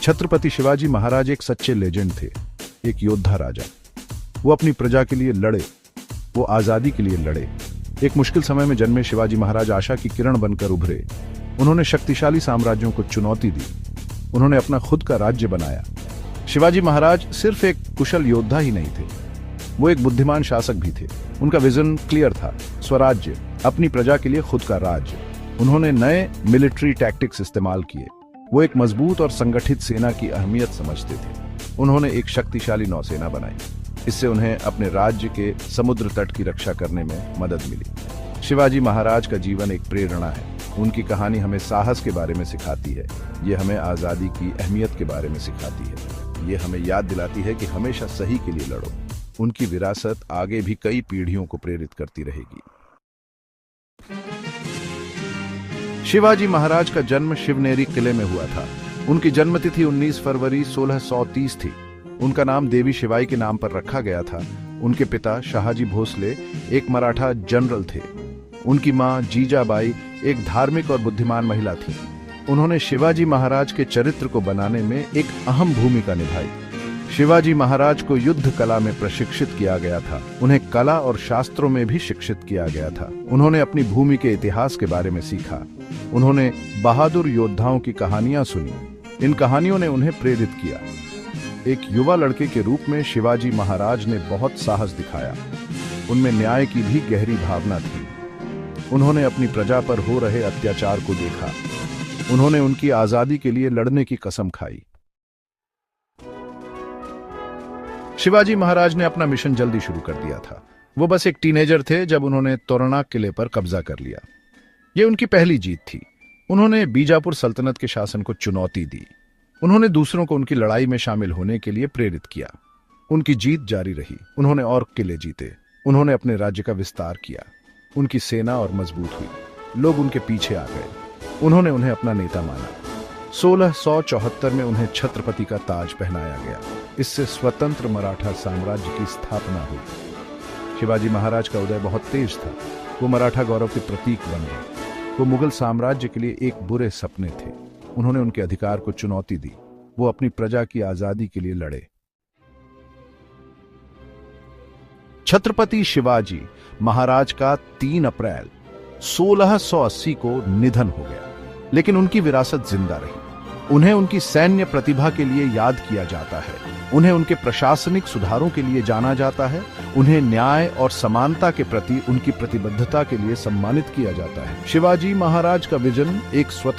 छत्रपति शिवाजी महाराज एक सच्चे लेजेंड थे, एक योद्धा राजा। वो अपनी प्रजा के लिए लड़े, वो आजादी के लिए लड़े। एक मुश्किल समय में जन्मे शिवाजी महाराज आशा की किरण बनकर उभरे। उन्होंने शक्तिशाली साम्राज्यों को चुनौती दी, उन्होंने अपना खुद का राज्य बनाया। शिवाजी महाराज सिर्फ एक कुशल योद्धा ही नहीं थे, वो एक बुद्धिमान शासक भी थे। उनका विजन क्लियर था, स्वराज्य, अपनी प्रजा के लिए खुद का राज्य। उन्होंने नए मिलिट्री टैक्टिक्स इस्तेमाल किए। वो एक मजबूत और संगठित सेना की अहमियत समझते थे। उन्होंने एक शक्तिशाली नौसेना बनाई, इससे उन्हें अपने राज्य के समुद्र तट की रक्षा करने में मदद मिली। शिवाजी महाराज का जीवन एक प्रेरणा है। उनकी कहानी हमें साहस के बारे में सिखाती है, ये हमें आज़ादी की अहमियत के बारे में सिखाती है, ये हमें याद दिलाती है कि हमेशा सही के लिए लड़ो। उनकी विरासत आगे भी कई पीढ़ियों को प्रेरित करती रहेगी। शिवाजी महाराज का जन्म शिवनेरी किले में हुआ था। उनकी जन्मतिथि 19 फरवरी 1630 थी। उनका नाम देवी शिवाई के नाम पर रखा गया था। उनके पिता शाहजी भोसले एक मराठा जनरल थे। उनकी मां जीजाबाई एक धार्मिक और बुद्धिमान महिला थी। उन्होंने शिवाजी महाराज के चरित्र को बनाने में एक अहम भूमिका निभाई। शिवाजी महाराज को युद्ध कला में प्रशिक्षित किया गया था। उन्हें कला और शास्त्रों में भी शिक्षित किया गया था। उन्होंने अपनी भूमि के इतिहास के बारे में सीखा। उन्होंने बहादुर योद्धाओं की कहानियां सुनी। इन कहानियों ने उन्हें प्रेरित किया। एक युवा लड़के के रूप में शिवाजी महाराज ने बहुत साहस दिखाया। उनमें न्याय की भी गहरी भावना थी। उन्होंने अपनी प्रजा पर हो रहे अत्याचार को देखा। उन्होंने उनकी आजादी के लिए लड़ने की कसम खाई। शिवाजी महाराज ने अपना मिशन जल्दी शुरू कर दिया था। वो बस एक टीनेजर थे जब उन्होंने तोरणा किले पर कब्जा कर लिया। ये उनकी पहली जीत थी। उन्होंने बीजापुर सल्तनत के शासन को चुनौती दी। उन्होंने दूसरों को उनकी लड़ाई में शामिल होने के लिए प्रेरित किया। उनकी जीत जारी रही। उन्होंने और किले जीते। उन्होंने अपने राज्य का विस्तार किया। उनकी सेना और मजबूत हुई। लोग उनके पीछे आ गए। उन्होंने उन्हें अपना नेता माना। 1674 में उन्हें छत्रपति का ताज पहनाया गया। इससे स्वतंत्र मराठा साम्राज्य की स्थापना हुई। शिवाजी महाराज का उदय बहुत तेज था। वो मराठा गौरव के प्रतीक बन गए। वो मुगल साम्राज्य के लिए एक बुरे सपने थे। उन्होंने उनके अधिकार को चुनौती दी। वो अपनी प्रजा की आजादी के लिए लड़े। छत्रपति शिवाजी महाराज का 3 अप्रैल 1680 को निधन हो गया, लेकिन उनकी विरासत जिंदा रही। उन्हें उनकी सैन्य प्रतिभा के लिए याद किया जाता है। उन्हें उनके प्रशासनिक सुधारों के लिए जाना जाता है। उन्हें न्याय और समानता के प्रति उनकी प्रतिबद्धता के लिए सम्मानित किया जाता है। शिवाजी महाराज का विजन एक स्वतंत्र